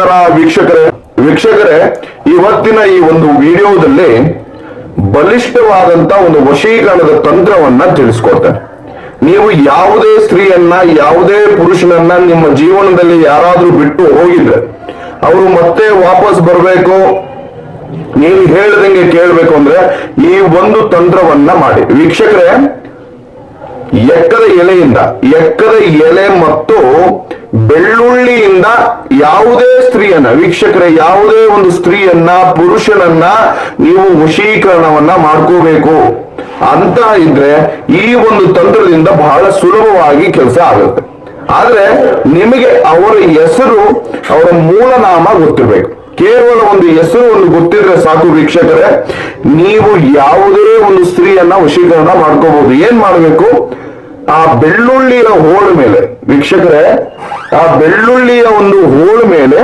ನಮಸ್ಕಾರ ವೀಕ್ಷಕರೇ, ಇವತ್ತಿನ ಈ ಒಂದು ವಿಡಿಯೋದಲ್ಲಿ ಬಲಿಷ್ಠವಾದಂತ ಒಂದು ವಶೀಕರಣದ ತಂತ್ರವನ್ನ ತಿಳಿಸ್ಕೊಡ್ತೇನೆ. ನೀವು ಯಾವುದೇ ಸ್ತ್ರೀಯನ್ನ, ಯಾವುದೇ ಪುರುಷನನ್ನ ನಿಮ್ಮ ಜೀವನದಲ್ಲಿ ಯಾರಾದ್ರೂ ಬಿಟ್ಟು ಹೋಗಿದ್ರೆ ಅವರು ಮತ್ತೆ ವಾಪಸ್ ಬರಬೇಕು, ನೀವು ಹೇಳ್ದಂಗೆ ಕೇಳಬೇಕು ಅಂದ್ರೆ ಈ ಒಂದು ತಂತ್ರವನ್ನ ಮಾಡಿ. ವೀಕ್ಷಕರೇ, ಎಕ್ಕದ ಎಲೆ ಮತ್ತು ಬೆಳ್ಳುಳ್ಳಿಯಿಂದ ಯಾವುದೇ ಸ್ತ್ರೀಯನ್ನ, ವೀಕ್ಷಕರೇ, ಯಾವುದೇ ಒಂದು ಸ್ತ್ರೀಯನ್ನ, ಪುರುಷನನ್ನ ನೀವು ವಶೀಕರಣವನ್ನ ಮಾಡ್ಕೋಬೇಕು ಅಂತ ಇದ್ರೆ ಈ ಒಂದು ತಂತ್ರದಿಂದ ಬಹಳ ಸುಲಭವಾಗಿ ಕೆಲಸ ಆಗುತ್ತೆ. ಆದ್ರೆ ನಿಮಗೆ ಅವರ ಹೆಸರು, ಅವರ ಮೂಲನಾಮ ಗೊತ್ತಿರಬೇಕು. ಕೇವಲ ಒಂದು ಹೆಸರು ಒಂದು ಗೊತ್ತಿದ್ರೆ ಸಾಕು ವೀಕ್ಷಕರೇ, ನೀವು ಯಾವುದೇ ಒಂದು ಸ್ತ್ರೀಯನ್ನ ವಶೀಕರಣ ಮಾಡ್ಕೋಬಹುದು. ಏನ್ ಮಾಡ್ಬೇಕು? ಆ ಬೆಳ್ಳುಳ್ಳಿಯ ಹೋಳ ಮೇಲೆ, ವೀಕ್ಷಕರೇ, ಆ ಬೆಳ್ಳುಳ್ಳಿಯ ಒಂದು ಹೋಳ ಮೇಲೆ